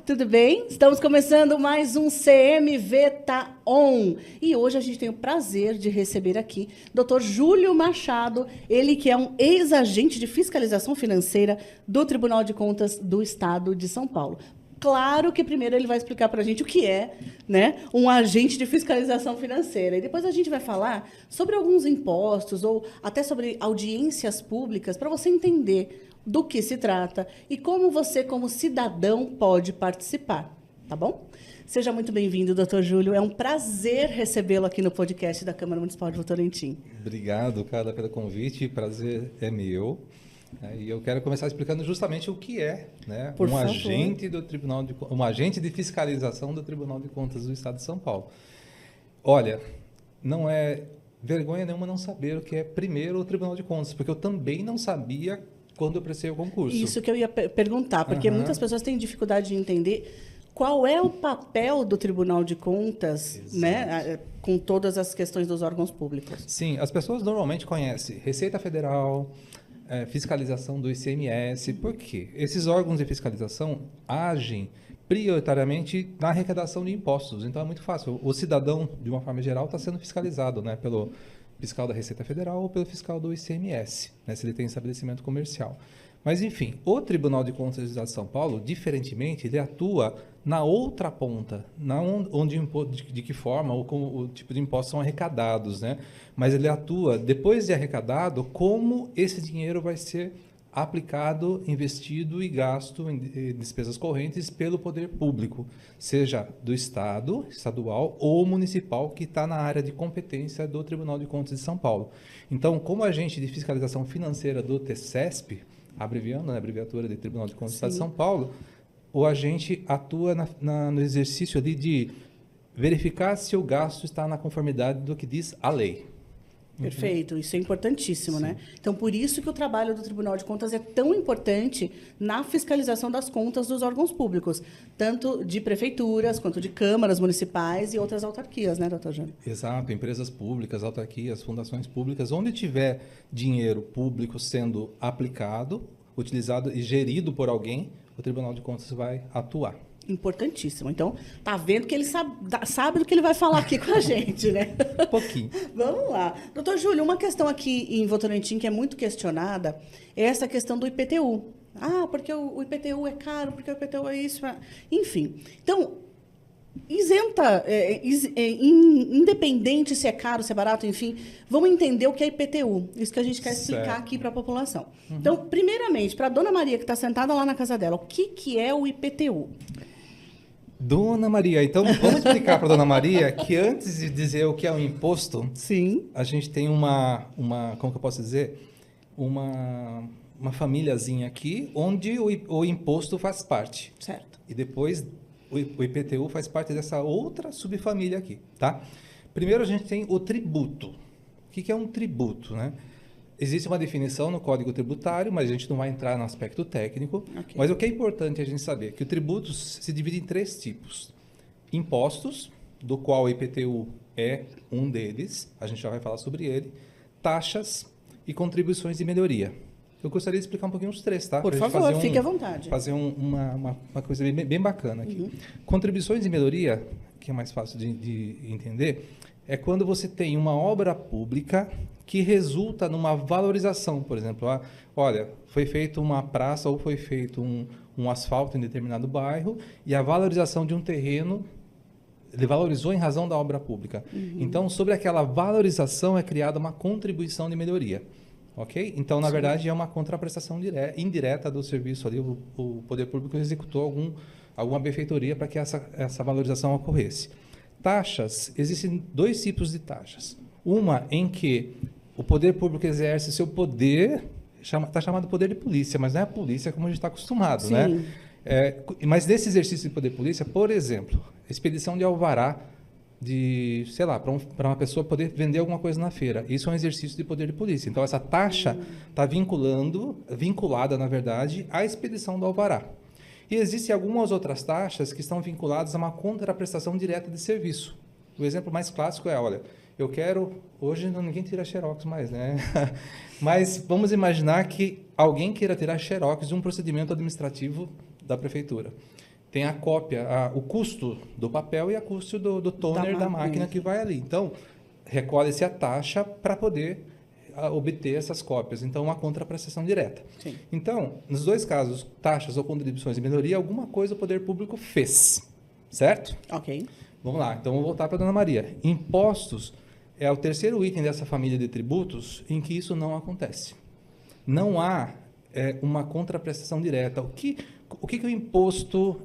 tudo bem? Estamos começando mais um CMV Tá On. E hoje a gente tem o prazer de receber aqui Dr. Júlio Machado, ele que é um ex-agente de fiscalização financeira do Tribunal de Contas do Estado de São Paulo. Claro que primeiro ele vai explicar para a gente o que é, né, um agente de fiscalização financeira. E depois a gente vai falar sobre alguns impostos ou até sobre audiências públicas para você entender do que se trata e como você, como cidadão, pode participar. Tá bom? Seja muito bem-vindo, doutor Júlio. É um prazer recebê-lo aqui no podcast da Câmara Municipal de Votorantim. Obrigado, Carla, pelo convite. Prazer é meu. E eu quero começar explicando justamente o que é, né, Por favor. agente do Tribunal um agente de fiscalização do Tribunal de Contas do Estado de São Paulo. Olha, não é vergonha nenhuma não saber o que é primeiro o Tribunal de Contas, porque eu também não sabia quando eu prestei o concurso. Isso que eu ia perguntar, porque muitas pessoas têm dificuldade de entender qual é o papel do Tribunal de Contas, né, com todas as questões dos órgãos públicos. Sim, as pessoas normalmente conhecem Receita Federal, fiscalização do ICMS. Por quê? Esses órgãos de fiscalização agem prioritariamente na arrecadação de impostos. Então, é muito fácil. O cidadão, de uma forma geral, está sendo fiscalizado, né, pelo fiscal da Receita Federal ou pelo fiscal do ICMS, né, se ele tem estabelecimento comercial. Mas, enfim, o Tribunal de Contas do Estado de São Paulo, diferentemente, ele atua na outra ponta, de que forma ou como o tipo de impostos são arrecadados, né? Mas ele atua, depois de arrecadado, como esse dinheiro vai ser aplicado, investido e gasto em despesas correntes pelo poder público, seja do Estado, estadual ou municipal, que está na área de competência do Tribunal de Contas de São Paulo. Então, como agente de fiscalização financeira do TCESP, abreviando, né, a abreviatura de Tribunal de Contas do Estado de São Paulo, o agente atua no exercício ali de verificar se o gasto está na conformidade do que diz a lei. Perfeito, isso é importantíssimo, Sim. né? Então, por isso que o trabalho do Tribunal de Contas é tão importante na fiscalização das contas dos órgãos públicos, tanto de prefeituras, quanto de câmaras municipais e outras autarquias, né, doutor Júlio? Exato, empresas públicas, autarquias, fundações públicas, onde tiver dinheiro público sendo aplicado, utilizado e gerido por alguém, o Tribunal de Contas vai atuar. Importantíssimo. Então, tá vendo que ele sabe do que ele vai falar aqui com a gente, né? Um pouquinho. Vamos lá. Doutor Júlio, uma questão aqui em Votorantim que é muito questionada é essa questão do IPTU. Ah, porque o IPTU é caro, porque o IPTU é isso. Enfim. Então, isenta, independente se é caro, se é barato, enfim, vamos entender o que é IPTU. Isso que a gente quer explicar aqui para a população. Então, primeiramente, para a dona Maria que está sentada lá na casa dela, o que é o IPTU? Dona Maria, então vamos explicar para a Dona Maria que antes de dizer o que é um imposto, Sim. a gente tem como que eu posso dizer? Uma famíliazinha aqui onde o imposto faz parte. Certo. E depois o IPTU faz parte dessa outra subfamília aqui, tá? Primeiro a gente tem o tributo. O que é um tributo, né? Existe uma definição no Código Tributário, mas a gente não vai entrar no aspecto técnico. Okay. Mas o que é importante a gente saber é que o tributo se divide em 3 tipos. Impostos, do qual o IPTU é um deles, a gente já vai falar sobre ele. Taxas e contribuições de melhoria. Eu gostaria de explicar um pouquinho os 3, tá? Por favor, fique à vontade. Fazer uma coisa bem bacana aqui. Contribuições de melhoria, que é mais fácil de entender, é quando você tem uma obra pública que resulta numa valorização. Por exemplo, olha, foi feita uma praça ou foi feito um asfalto em determinado bairro e a valorização de um terreno, ele valorizou em razão da obra pública. Então, sobre aquela valorização é criada uma contribuição de melhoria. Ok? Então, na verdade, é uma contraprestação indireta do serviço ali. O poder público executou alguma benfeitoria para que essa valorização ocorresse. Taxas, existem 2 tipos de taxas. Uma em que o poder público exerce seu poder, está chamado poder de polícia, mas não é a polícia como a gente está acostumado, né? Mas nesse exercício de poder de polícia, por exemplo, expedição de alvará para uma pessoa poder vender alguma coisa na feira. Isso é um exercício de poder de polícia. Então, essa taxa está vinculada, na verdade, à expedição do alvará. E existem algumas outras taxas que estão vinculadas a uma contraprestação direta de serviço. O exemplo mais clássico é, olha, eu quero... Hoje ninguém tira xerox mais, né? Mas vamos imaginar que alguém queira tirar xerox de um procedimento administrativo da prefeitura. tem a cópia, o custo do papel e o custo do toner da máquina que vai ali. Então, recolhe-se a taxa para poder obter essas cópias. Então, uma contraprestação direta. Sim. Então, nos dois casos, taxas ou contribuições de melhoria, alguma coisa o poder público fez, certo? Ok. Vamos lá, então vou voltar para a Dona Maria. Impostos é o terceiro item dessa família de tributos em que isso não acontece. Não há uma contraprestação direta. O que o imposto,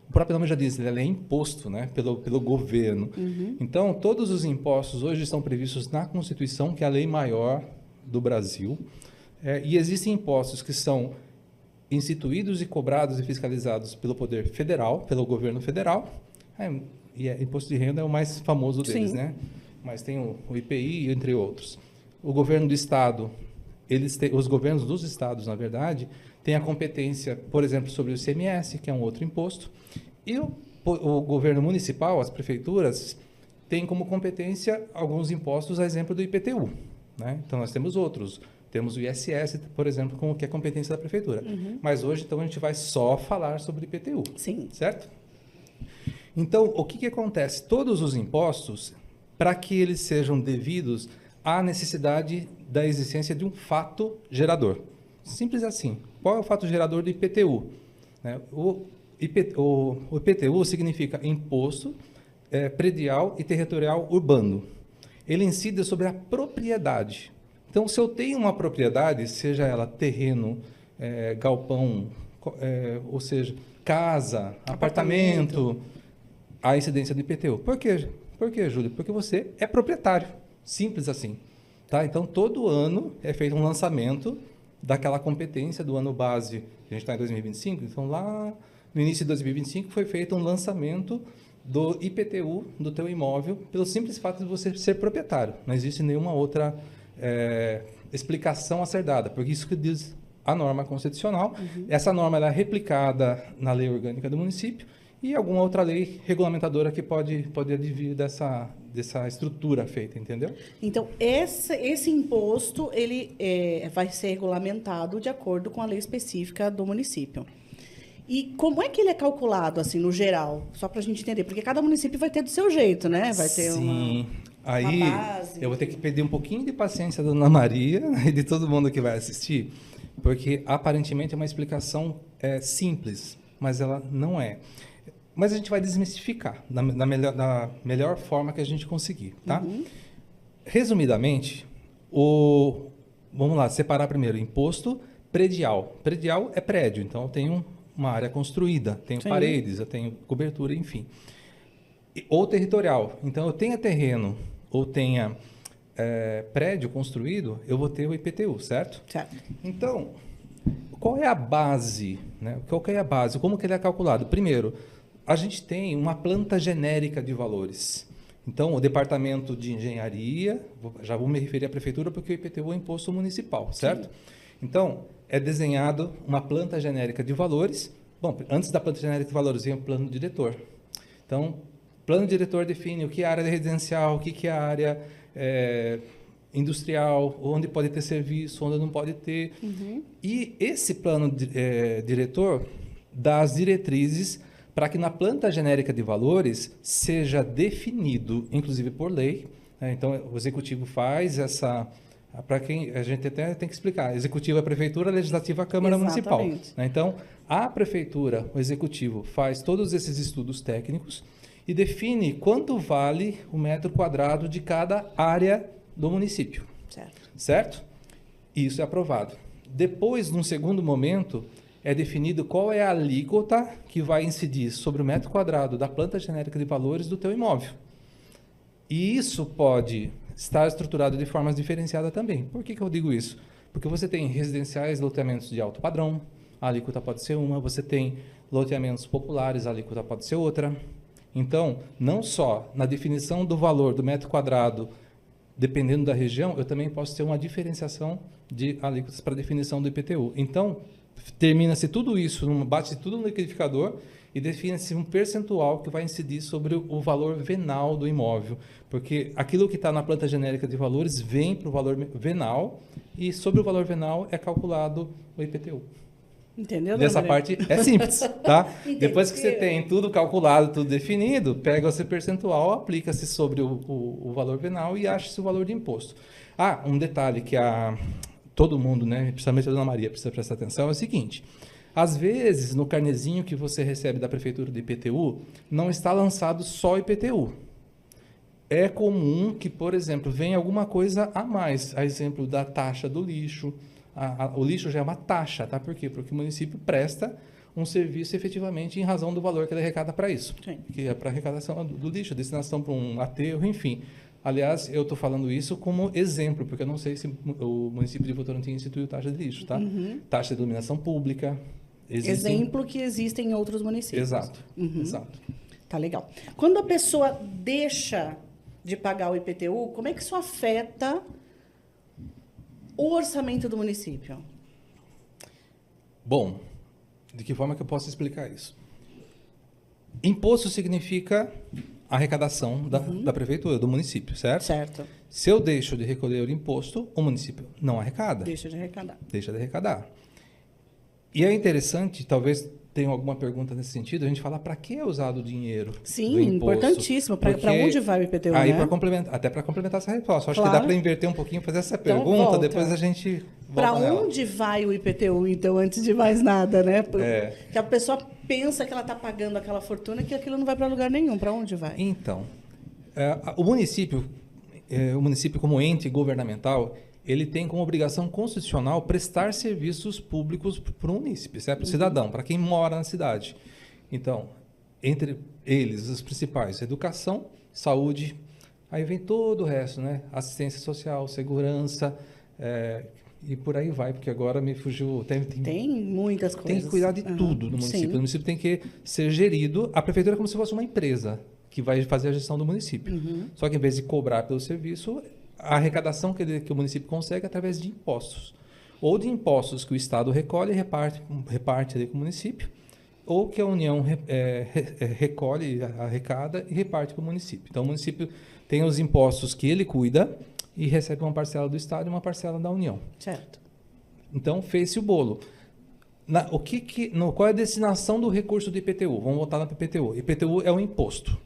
o próprio nome já diz, ele é imposto, né, pelo governo. Uhum. Então, todos os impostos hoje estão previstos na Constituição, que é a lei maior do Brasil, e existem impostos que são instituídos e cobrados e fiscalizados pelo poder federal, pelo governo federal, e imposto de renda é o mais famoso deles, Sim. né? Mas tem o IPI, entre outros. O governo do estado, os governos dos estados, na verdade, têm a competência, por exemplo, sobre o ICMS, que é um outro imposto, e o governo municipal, as prefeituras, têm como competência alguns impostos, a exemplo do IPTU, né? Então, nós temos outros. Temos o ISS, por exemplo, que é competência da prefeitura. Uhum. Mas hoje, então, a gente vai só falar sobre IPTU. Sim. Certo? Então, o que acontece? Todos os impostos, para que eles sejam devidos, há necessidade da existência de um fato gerador. Simples assim. Qual é o fato gerador do IPTU? O IPTU significa Imposto Predial e Territorial Urbano. Ele incide sobre a propriedade. Então, se eu tenho uma propriedade, seja ela terreno, galpão, ou seja, casa, apartamento, a incidência do IPTU. Por quê? Por quê, Júlio? Porque você é proprietário. Simples assim. Tá? Então, todo ano é feito um lançamento daquela competência do ano base. A gente está em 2025, então lá no início de 2025 foi feito um lançamento do IPTU do teu imóvel pelo simples fato de você ser proprietário. Não existe nenhuma outra explicação a ser dada, porque isso que diz a norma constitucional. Uhum. Essa norma ela é replicada na lei orgânica do município e alguma outra lei regulamentadora que pode advir dessa estrutura feita, entendeu? Então, esse imposto ele vai ser regulamentado de acordo com a lei específica do município. E como é que ele é calculado, assim, no geral? Só para a gente entender, porque cada município vai ter do seu jeito, né? Vai ter uma base. Eu vou ter que pedir um pouquinho de paciência da Dona Maria e de todo mundo que vai assistir, porque aparentemente é uma explicação simples, mas ela não é. Mas a gente vai desmistificar da melhor forma que a gente conseguir, tá? Uhum. Resumidamente, vamos lá, separar primeiro imposto predial. Predial é prédio, então eu tenho uma área construída, tenho Sim. paredes, eu tenho cobertura, enfim. Ou territorial, então eu tenha terreno ou tenha prédio construído, eu vou ter o IPTU, certo? Certo. Então, qual é a base? Né? Qual é a base? Como que ele é calculado? Primeiro, a gente tem uma planta genérica de valores. Então, o departamento de engenharia, já vou me referir à prefeitura porque o IPTU é imposto municipal, certo? Sim. Então, é desenhado uma planta genérica de valores. Bom, antes da planta genérica de valores vem o plano diretor. Então, o plano diretor define o que é área residencial, o que é área industrial, onde pode ter serviço, onde não pode ter. Uhum. E esse plano diretor dá as diretrizes para que na planta genérica de valores seja definido, inclusive por lei, né? Então, o executivo faz essa... Para quem a gente até tem que explicar, executivo é a prefeitura, legislativa é a Câmara Municipal. Né? Então, a prefeitura, o executivo, faz todos esses estudos técnicos e define quanto vale o metro quadrado de cada área do município. Certo? Isso é aprovado. Depois, num segundo momento, é definido qual é a alíquota que vai incidir sobre o metro quadrado da planta genérica de valores do teu imóvel. E isso pode estar estruturado de formas diferenciadas também. Por que eu digo isso? Porque você tem residenciais, loteamentos de alto padrão, a alíquota pode ser uma, você tem loteamentos populares, a alíquota pode ser outra. Então, não só na definição do valor do metro quadrado, dependendo da região, eu também posso ter uma diferenciação de alíquotas para definição do IPTU. Então, termina-se tudo isso, bate tudo no liquidificador e define-se um percentual que vai incidir sobre o valor venal do imóvel. Porque aquilo que está na planta genérica de valores vem para o valor venal e sobre o valor venal é calculado o IPTU. Entendeu, Dessa dona Maria? parte é simples, tá? Entendi. Depois que você tem tudo calculado, tudo definido, pega esse percentual, aplica-se sobre o valor venal e acha-se o valor de imposto. Ah, um detalhe que todo mundo, né, principalmente a dona Maria, precisa prestar atenção é o seguinte: às vezes, no carnezinho que você recebe da Prefeitura de IPTU, não está lançado só IPTU. É comum que, por exemplo, venha alguma coisa a mais, a exemplo da taxa do lixo. O lixo já é uma taxa, tá? Por quê? Porque o município presta um serviço efetivamente em razão do valor que ele arrecada para isso. Sim. Que é para arrecadação do lixo, destinação para um aterro, enfim. Aliás, eu estou falando isso como exemplo, porque eu não sei se o município de Votorantim instituiu taxa de lixo, tá? Taxa de iluminação pública. Exemplo que existe em outros municípios. Exato, exato. Tá legal. Quando a pessoa deixa de pagar o IPTU, como é que isso afeta o orçamento do município? Bom, de que forma que eu posso explicar isso? Imposto significa arrecadação da prefeitura, do município, certo? Certo. Se eu deixo de recolher o imposto, o município não arrecada. Deixa de arrecadar. Deixa de arrecadar. E é interessante, talvez tenha alguma pergunta nesse sentido, a gente falar para que é usado o dinheiro do Sim, imposto. importantíssimo. Para Porque onde vai o IPTU, aí, né? até para complementar essa resposta. Acho Claro. que dá para inverter um pouquinho, fazer essa Então, pergunta, volta. depois a gente Para volta nela. onde vai o IPTU, então, antes de mais nada, né? É. Que a pessoa pensa que ela está pagando aquela fortuna que aquilo não vai para lugar nenhum. Para onde vai? Então, o município como ente governamental, ele tem como obrigação constitucional prestar serviços públicos para o município, certo? Para o cidadão, para quem mora na cidade. Então, entre eles, os principais, educação, saúde, aí vem todo o resto, né? Assistência social, segurança, e por aí vai, porque agora me fugiu... Tem muitas coisas. Tem que cuidar de tudo no município. Sim. O município tem que ser gerido. A prefeitura é como se fosse uma empresa que vai fazer a gestão do município. Só que, em vez de cobrar pelo serviço, a arrecadação que o município consegue é através de impostos. Ou de impostos que o Estado recolhe e reparte ali com o município, ou que a União recolhe, arrecada e reparte para o município. Então, o município tem os impostos que ele cuida e recebe uma parcela do Estado e uma parcela da União. Certo. Então, fez-se o bolo. Qual é a destinação do recurso do IPTU? Vamos voltar no IPTU. IPTU é um imposto.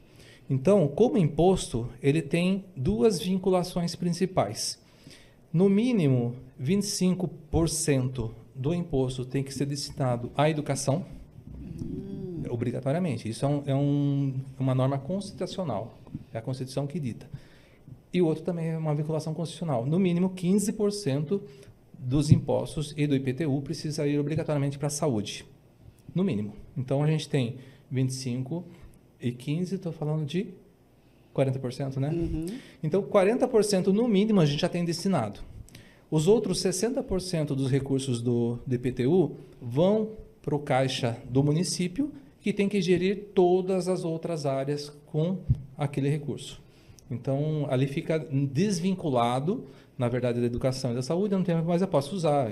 Então, como imposto, ele tem duas vinculações principais. No mínimo, 25% do imposto tem que ser destinado à educação, obrigatoriamente. Isso é uma norma constitucional, é a Constituição que dita. E o outro também é uma vinculação constitucional. No mínimo, 15% dos impostos e do IPTU precisa ir obrigatoriamente para a saúde. No mínimo. Então, a gente tem 25% e 15%, estou falando de 40%, né? Então, 40% no mínimo a gente já tem destinado. Os outros 60% dos recursos do IPTU vão para o caixa do município, que tem que gerir todas as outras áreas com aquele recurso. Então, ali fica desvinculado, na verdade, da educação e da saúde, eu não tenho, mas eu posso usar.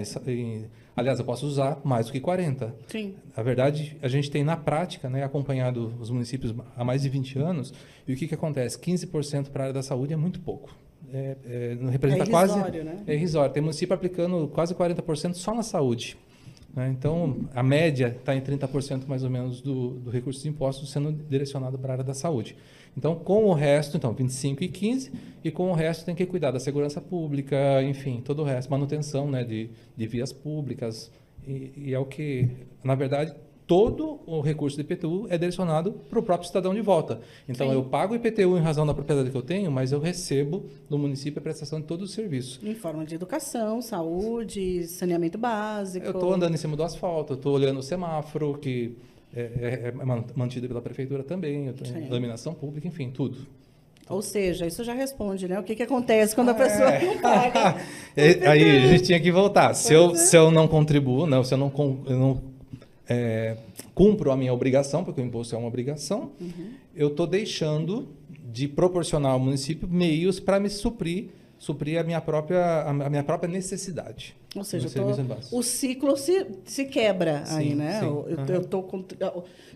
Aliás, eu posso usar mais do que 40%. Sim. Na verdade, a gente tem na prática, né, acompanhado os municípios há mais de 20 anos, e o que acontece? 15% para a área da saúde é muito pouco. Não representa irrisório, né? É irrisório. Tem município aplicando quase 40% só na saúde. Né? Então, a média está em 30% mais ou menos do recurso de impostos sendo direcionado para a área da saúde. Então, com o resto, 25% e 15%, e com o resto tem que cuidar da segurança pública, enfim, todo o resto, manutenção, né, de vias públicas, e é o que, na verdade, todo o recurso do IPTU é direcionado para o próprio cidadão de volta. Então, eu pago o IPTU em razão da propriedade que eu tenho, mas eu recebo do município a prestação de todos os serviços. Em forma de educação, saúde, saneamento básico. Eu estou andando em cima do asfalto, eu estou olhando o semáforo, que é mantido pela prefeitura também, eu tenho iluminação pública, enfim, tudo. Ou seja, isso já responde, né? O que acontece quando a pessoa não paga? Aí a gente tinha que voltar. Se eu não contribuo, se eu não cumpro a minha obrigação, porque o imposto é uma obrigação, eu estou deixando de proporcionar ao município meios para me suprir a minha própria necessidade. Ou seja, o ciclo se quebra aí, né? Eu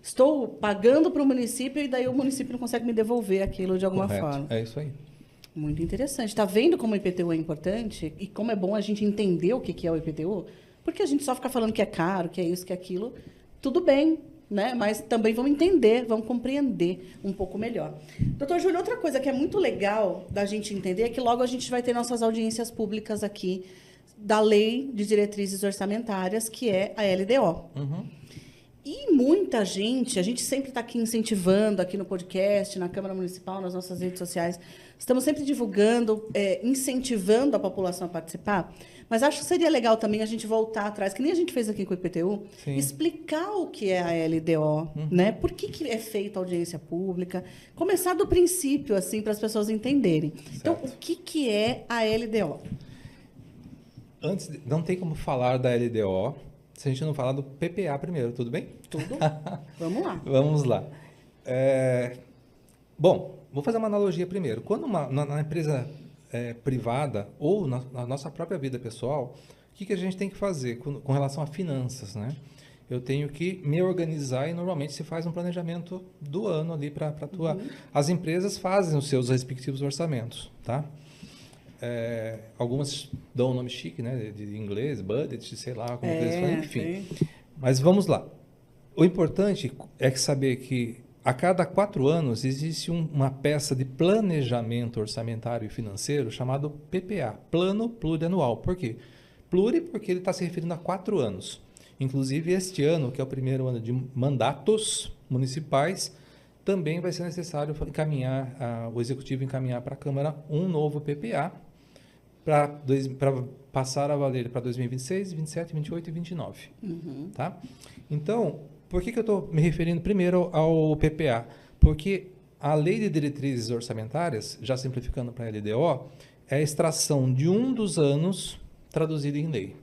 estou pagando para o município e daí o município não consegue me devolver aquilo de alguma forma. É isso aí. Muito interessante. Está vendo como o IPTU é importante e como é bom a gente entender o que é o IPTU? Porque a gente só fica falando que é caro, que é isso, que é aquilo. Tudo bem, né? Mas também vamos entender, vamos compreender um pouco melhor. Doutor Júlio, outra coisa que é muito legal da gente entender é que logo a gente vai ter nossas audiências públicas aqui da Lei de Diretrizes Orçamentárias, que é a LDO. E muita gente, a gente sempre está aqui incentivando, aqui no podcast, na Câmara Municipal, nas nossas redes sociais, estamos sempre divulgando, incentivando a população a participar, mas acho que seria legal também a gente voltar atrás, que nem a gente fez aqui com o IPTU, Sim. explicar o que é a LDO, né? Por que é feita a audiência pública, começar do princípio, assim, para as pessoas entenderem. Então, o que é a LDO? Não tem como falar da LDO se a gente não falar do PPA primeiro, tudo bem? Tudo? Vamos lá. Vamos lá. Bom, vou fazer uma analogia primeiro. Quando na empresa privada ou na nossa própria vida pessoal, o que a gente tem que fazer com relação a finanças, né? Eu tenho que me organizar e normalmente se faz um planejamento do ano ali para atuar. As empresas fazem os seus respectivos orçamentos, tá? Algumas dão um nome chique, né, de inglês, budget, sei lá, como eles falam, enfim. Mas vamos lá. O importante é saber que a cada 4 anos existe uma peça de planejamento orçamentário e financeiro chamado PPA, Plano Plurianual. Por quê? Pluri porque ele está se referindo a 4 anos. Inclusive, este ano, que é o primeiro ano de mandatos municipais, também vai ser necessário o Executivo encaminhar para a Câmara um novo PPA, para passar a valer para 2026, 27, 28 e 29. Tá? Então, por que eu estou me referindo primeiro ao PPA? Porque a Lei de Diretrizes Orçamentárias, já simplificando para a LDO, é a extração de um dos anos traduzido em lei.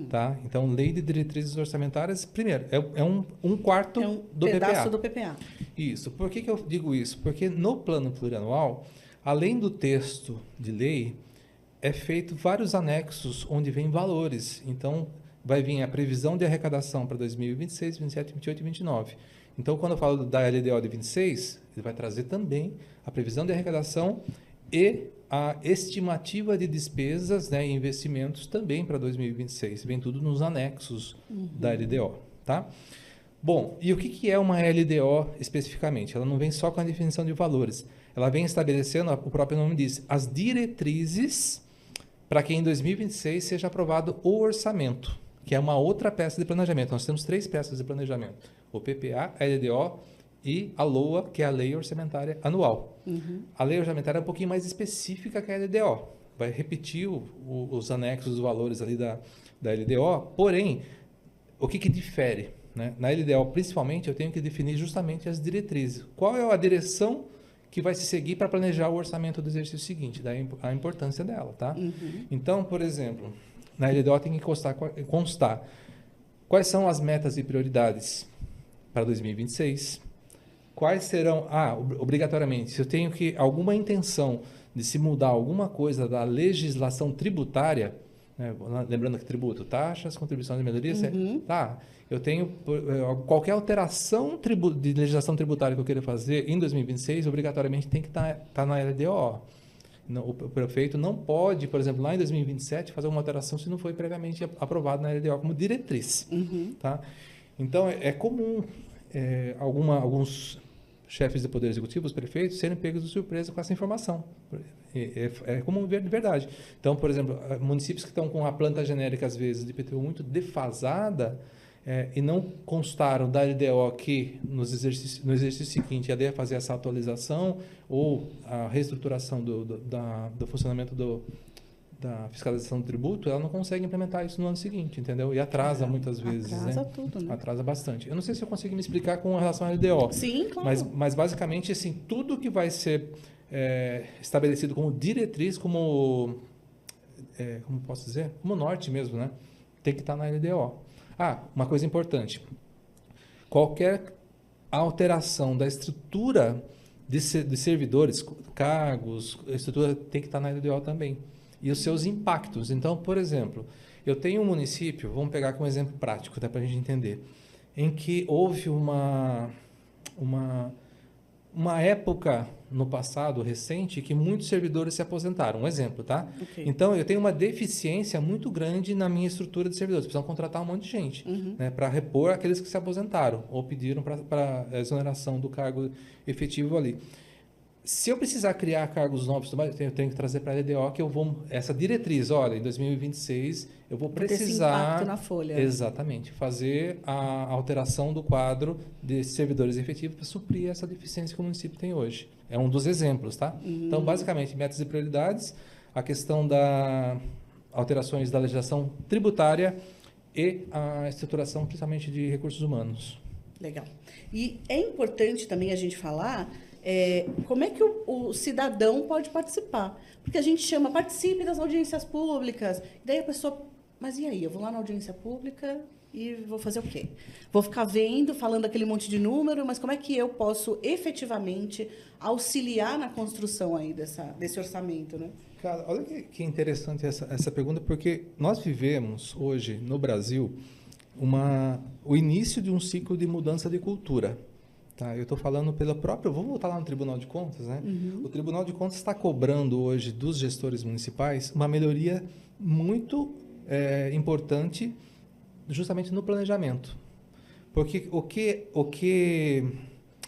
Tá? Então, Lei de Diretrizes Orçamentárias, primeiro, é um quarto do PPA. Pedaço do PPA. Isso. Por que eu digo isso? Porque no Plano Plurianual, além do texto de lei, é feito vários anexos onde vem valores. Então, vai vir a previsão de arrecadação para 2026, 27, 28 e 29. Então, quando eu falo da LDO de 26, ele vai trazer também a previsão de arrecadação e a estimativa de despesas, né, e investimentos também para 2026. Vem tudo nos anexos da LDO. Tá? Bom, e o que é uma LDO especificamente? Ela não vem só com a definição de valores. Ela vem estabelecendo, o próprio nome diz, as diretrizes para que em 2026 seja aprovado o orçamento, que é uma outra peça de planejamento. Nós temos 3 peças de planejamento: o PPA, a LDO e a LOA, que é a Lei Orçamentária Anual. A Lei Orçamentária é um pouquinho mais específica que a LDO. Vai repetir os anexos, os valores ali da LDO, porém, o que difere? Né? Na LDO, principalmente, eu tenho que definir justamente as diretrizes. Qual é a direção que vai se seguir para planejar o orçamento do exercício seguinte, daí a importância dela, tá? Então, por exemplo, na LDO tem que constar quais são as metas e prioridades para 2026, quais serão, obrigatoriamente, se eu tenho alguma intenção de se mudar alguma coisa da legislação tributária, né? Lembrando que tributo, taxas, contribuição de melhoria, tá? Eu tenho qualquer alteração de legislação tributária que eu queira fazer em 2026, obrigatoriamente tem que estar na LDO. O prefeito não pode, por exemplo, lá em 2027, fazer uma alteração se não foi previamente aprovado na LDO como diretriz. Tá? Então, é comum alguns chefes de poder executivo, os prefeitos, serem pegos de surpresa com essa informação. É comum ver de verdade. Então, por exemplo, municípios que estão com a planta genérica, às vezes, de IPTU muito defasada, e não constaram da LDO que no exercício seguinte ia fazer essa atualização ou a reestruturação do funcionamento da fiscalização do tributo, ela não consegue implementar isso no ano seguinte, entendeu? E atrasa muitas vezes. Atrasa tudo, né? Atrasa bastante. Eu não sei se eu consigo me explicar com relação à LDO. Sim, claro. Mas basicamente, assim, tudo que vai ser estabelecido como diretriz, como posso dizer? Como norte mesmo, né? Tem que estar na LDO. Uma coisa importante. Qualquer alteração da estrutura de servidores, cargos, a estrutura tem que estar na LDO também. E os seus impactos. Então, por exemplo, eu tenho um município, vamos pegar como exemplo prático, para a gente entender, em que houve uma época no passado recente que muitos servidores se aposentaram. Um exemplo, tá? Ok. Então, eu tenho uma deficiência muito grande na minha estrutura de servidores. Precisam contratar um monte de gente, né, para repor aqueles que se aposentaram ou pediram para exoneração do cargo efetivo ali. Se eu precisar criar cargos novos, eu tenho que trazer para a LDO que eu vou... Essa diretriz, olha, em 2026 eu vou Vai ter esse precisar... impacto na folha. Exatamente. Fazer a alteração do quadro de servidores efetivos para suprir essa deficiência que o município tem hoje. É um dos exemplos, tá? Então, basicamente, metas e prioridades, a questão da alterações da legislação tributária e a estruturação, principalmente, de recursos humanos. Legal. E é importante também a gente falar como é que o cidadão pode participar. Porque a gente chama, participe das audiências públicas. E daí a pessoa, mas e aí? Eu vou lá na audiência pública e vou fazer o quê? Vou ficar vendo, falando aquele monte de número, mas como é que eu posso efetivamente auxiliar na construção aí desse orçamento, né? Cara, olha que interessante essa pergunta, porque nós vivemos hoje no Brasil o início de um ciclo de mudança de cultura. Tá, eu estou falando pela própria... Vamos voltar lá no Tribunal de Contas, né? O Tribunal de Contas está cobrando hoje dos gestores municipais uma melhoria muito importante justamente no planejamento. Porque o que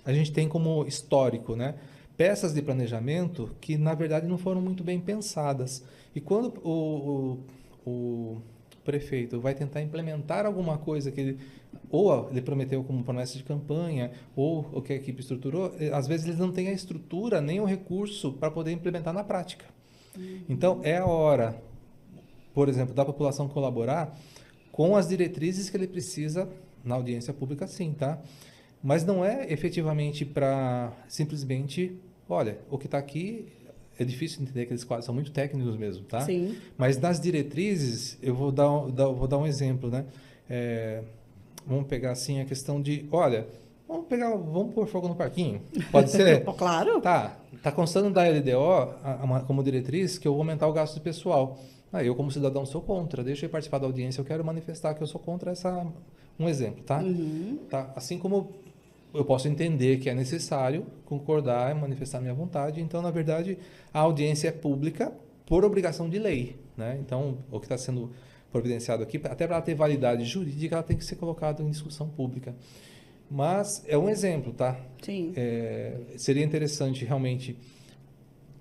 a gente tem como histórico, né? Peças de planejamento que, na verdade, não foram muito bem pensadas. E quando o prefeito vai tentar implementar alguma coisa que ele prometeu como promessa de campanha, ou o que a equipe estruturou, às vezes eles não têm a estrutura nem o recurso para poder implementar na prática. Então, é a hora, por exemplo, da população colaborar com as diretrizes que ele precisa na audiência pública, sim, tá? Mas não é efetivamente para simplesmente, olha, o que está aqui é difícil entender, aqueles quadros são muito técnicos mesmo, tá? Sim. Mas nas diretrizes, eu vou dar um exemplo, né? Vamos pegar assim a questão de, olha, vamos pôr fogo no parquinho, pode ser? Claro. Tá constando da LDO como diretriz que eu vou aumentar o gasto de pessoal. Eu, como cidadão, sou contra. Deixa eu participar da audiência, eu quero manifestar que eu sou contra um exemplo, tá? Tá? Assim como eu posso entender que é necessário concordar e manifestar minha vontade, então, na verdade, a audiência é pública por obrigação de lei, né? Então, o que está sendo providenciado aqui, até para ela ter validade jurídica, ela tem que ser colocada em discussão pública. Mas é um exemplo, tá? Sim. Seria interessante, realmente,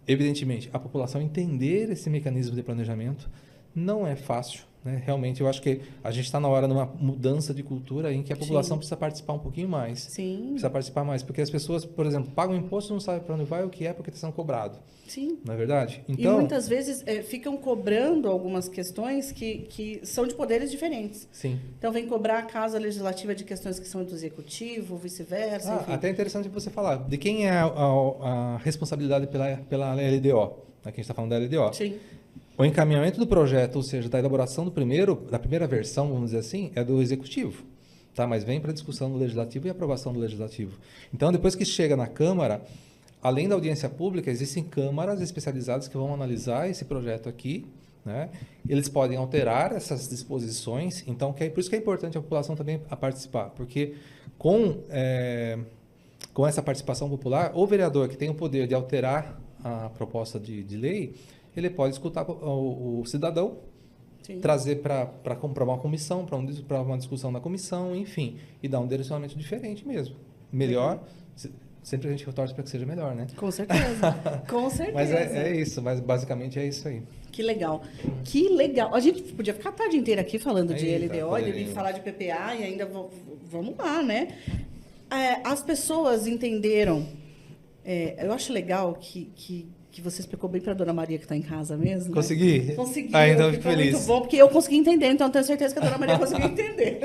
evidentemente, a população entender esse mecanismo de planejamento. Não é fácil, né? Realmente, eu acho que a gente está na hora de uma mudança de cultura em que a população precisa participar um pouquinho mais. Sim. Precisa participar mais, porque as pessoas, por exemplo, pagam imposto e não sabem para onde vai, o que é, porque está sendo cobrado. Sim. Não é verdade? Então, e muitas vezes ficam cobrando algumas questões que são de poderes diferentes. Sim. Então, vem cobrar a Casa Legislativa de questões que são do Executivo, vice-versa. Até interessante você falar. De quem é a responsabilidade pela LDO? Aqui a gente está falando da LDO. Sim. O encaminhamento do projeto, ou seja, da elaboração da primeira versão, vamos dizer assim, é do Executivo. Tá? Mas vem para a discussão do Legislativo e aprovação do Legislativo. Então, depois que chega na Câmara, além da audiência pública, existem câmaras especializadas que vão analisar esse projeto aqui, né? Eles podem alterar essas disposições, então por isso que é importante a população também a participar, porque com essa participação popular, o vereador que tem o poder de alterar a proposta de lei, ele pode escutar o cidadão, Sim. trazer para comprovar uma comissão, para uma discussão na comissão, enfim, e dar um direcionamento diferente mesmo. Melhor, sempre a gente torce para que seja melhor, né? Com certeza, com certeza. Mas é isso, mas basicamente é isso aí. Que legal, que legal. A gente podia ficar a tarde inteira aqui falando de LDO, e falar de PPA e ainda vamos lá, né? As pessoas entenderam, eu acho legal que você explicou bem para a dona Maria que está em casa mesmo. Consegui? Né? Consegui. Então eu fico feliz. Muito bom, porque eu consegui entender, então eu tenho certeza que a dona Maria conseguiu entender.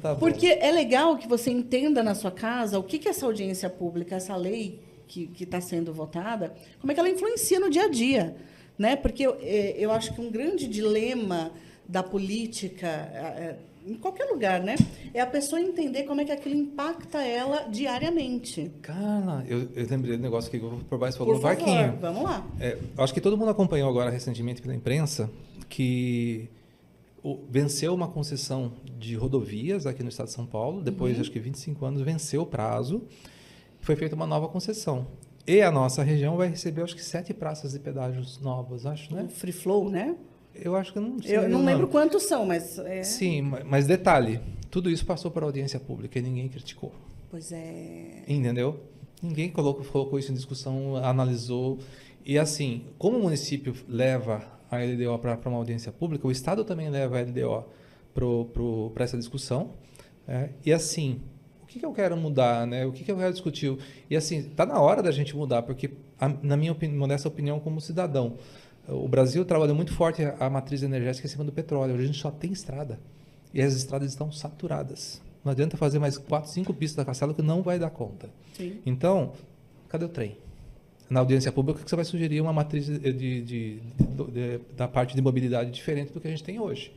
Tá bom. Porque é legal que você entenda na sua casa o que essa audiência pública, essa lei que está sendo votada, como é que ela influencia no dia a dia. Né? Porque eu acho que um grande dilema da política, em qualquer lugar, né? É a pessoa entender como é que aquilo impacta ela diariamente. Cara, eu lembrei do negócio que eu vou provar esse fogo no favor, parquinho. Vamos lá. Acho que todo mundo acompanhou agora recentemente pela imprensa que venceu uma concessão de rodovias aqui no estado de São Paulo, depois acho que 25 anos venceu o prazo, foi feita uma nova concessão. E a nossa região vai receber, acho que 7 praças de pedágios novas, acho, né? O Free Flow, né? Eu acho que eu não sei. Eu não o lembro nome. quantos são, mas... Sim, mas detalhe, tudo isso passou por audiência pública e ninguém criticou. Pois é... Entendeu? Ninguém colocou isso em discussão, analisou. E assim, como o município leva a LDO para uma audiência pública, o Estado também leva a LDO para essa discussão. E assim, o que eu quero mudar, né? O que eu quero discutir? E assim, está na hora da gente mudar, porque, na minha modesta opinião, como cidadão, o Brasil trabalha muito forte a matriz energética em cima do petróleo. Hoje a gente só tem estrada. E as estradas estão saturadas. Não adianta fazer mais 4, 5 pistas da Castelo que não vai dar conta. Sim. Então, cadê o trem? Na audiência pública que você vai sugerir uma matriz da parte de mobilidade diferente do que a gente tem hoje.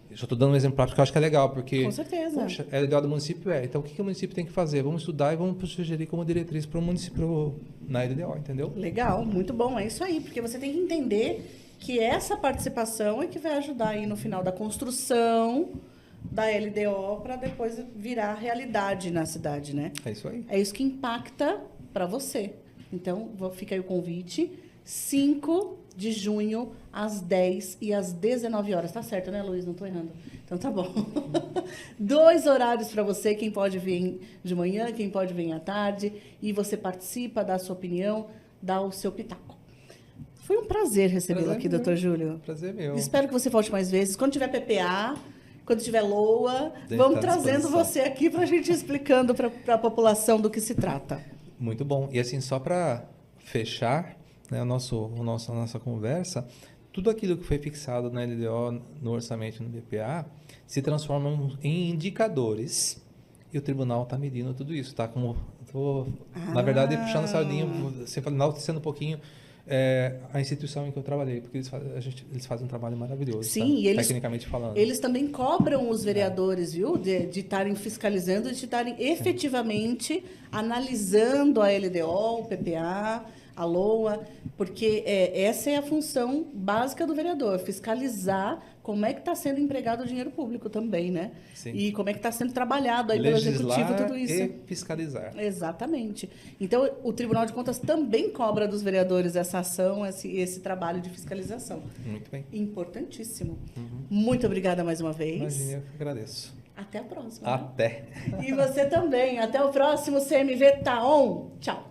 Eu só estou dando um exemplo prático que eu acho que é legal, porque... Com certeza. Poxa, é legal do município, Então, o que o município tem que fazer? Vamos estudar e vamos sugerir como diretriz para o município na LDO, entendeu? Legal, muito bom. É isso aí, porque você tem que entender que essa participação é que vai ajudar aí no final da construção da LDO para depois virar realidade na cidade, né? É isso aí. É isso que impacta para você. Então, fica aí o convite. 5 de junho, às 10 e às 19 horas. Tá certo, né, Luiz? Não estou errando. Então, tá bom. 2 horários para você. Quem pode vir de manhã, quem pode vir à tarde. E você participa, dá a sua opinião, dá o seu pitaco. Foi um prazer recebê-lo aqui, doutor Júlio. Prazer meu. Espero que você volte mais vezes. Quando tiver PPA, quando tiver LOA, vamos trazendo você aqui para a gente explicando para a população do que se trata. Muito bom. E assim, só para fechar, né, a nossa conversa, tudo aquilo que foi fixado na LDO, no orçamento, no BPA, se transforma em indicadores. E o tribunal está medindo tudo isso, tá? Na verdade, puxando a sardinha, você sendo um pouquinho a instituição em que eu trabalhei, porque eles fazem um trabalho maravilhoso. Sim, tá? Tecnicamente falando. Eles também cobram os vereadores, viu? De estarem fiscalizando, de estarem efetivamente analisando a LDO, o PPA, a LOA, porque essa é a função básica do vereador, fiscalizar como é que está sendo empregado o dinheiro público também, né? Sim. E como é que está sendo trabalhado aí pelo Executivo tudo isso. E fiscalizar. Exatamente. Então, o Tribunal de Contas também cobra dos vereadores essa ação, esse trabalho de fiscalização. Muito bem. Importantíssimo. Muito obrigada mais uma vez. Imagina, eu que agradeço. Até a próxima. Até. Né? E você também. Até o próximo CMV Tá On. Tchau.